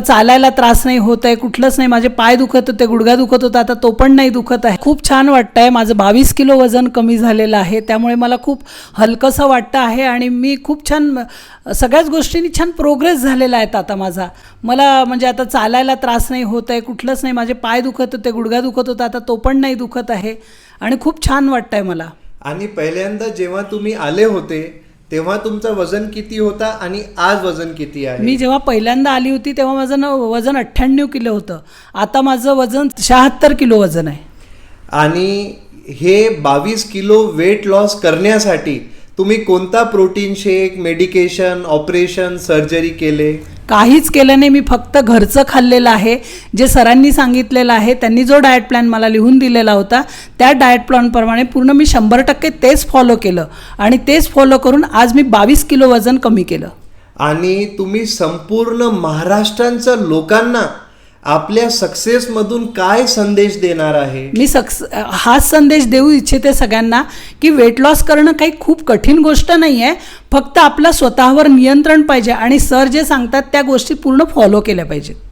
चालायला त्रास नाही होत आहे, कुठलंच नाही. माझे पाय दुखत होते, गुडघा दुखत होता, आता तो पण नाही दुखत आहे. खूप छान वाटतं आहे. माझं 22 किलो वजन कमी झालेलं आहे, त्यामुळे मला खूप हलकंसं वाटतं आहे आणि मी खूप छान सगळ्याच गोष्टींनी छान प्रोग्रेस झालेला आहे आता माझा. मला म्हणजे आता चालायला त्रास नाही होत आहे, कुठलंच नाही. माझे पाय दुखत होते, गुडघा दुखत होता, आता तो पण नाही दुखत आहे आणि खूप छान वाटतं आहे मला. आणि पहिल्यांदा जेव्हा तुम्ही आले होते तेव्हा तुमचं वजन किती होता आणि आज वजन किती आहे? मी जेव्हा पहिल्यांदा आली होती तेव्हा माझं वजन 98 किलो होतं. आता माझं वजन 76 किलो वजन आहे. आणि हे 22 किलो वेट लॉस करण्यासाठी तुम्ही कोणता प्रोटीन शेक, मेडिकेशन, ऑपरेशन, सर्जरी केले? काहीच केलं नाही. मी फक्त घरचं खाल्लेलं आहे. जे सरांनी सांगितलेलं आहे, त्यांनी जो डाएट प्लॅन मला लिहून दिलेला होता त्या डाएट प्लॅनप्रमाणे पूर्ण मी 100% तेच फॉलो केलं आणि तेच फॉलो करून आज मी 22 किलो वजन कमी केलं. आणि तुम्ही संपूर्ण महाराष्ट्राच्या लोकांना आपल्या सक्सेसमधून काय संदेश देणार आहे? मी हाच संदेश देऊ इच्छिते सगळ्यांना की वेट लॉस करणं काही खूप कठीण गोष्ट नाही आहे. फक्त आपलं स्वतःवर नियंत्रण पाहिजे आणि सर जे सांगतात त्या गोष्टी पूर्ण फॉलो केल्या पाहिजेत.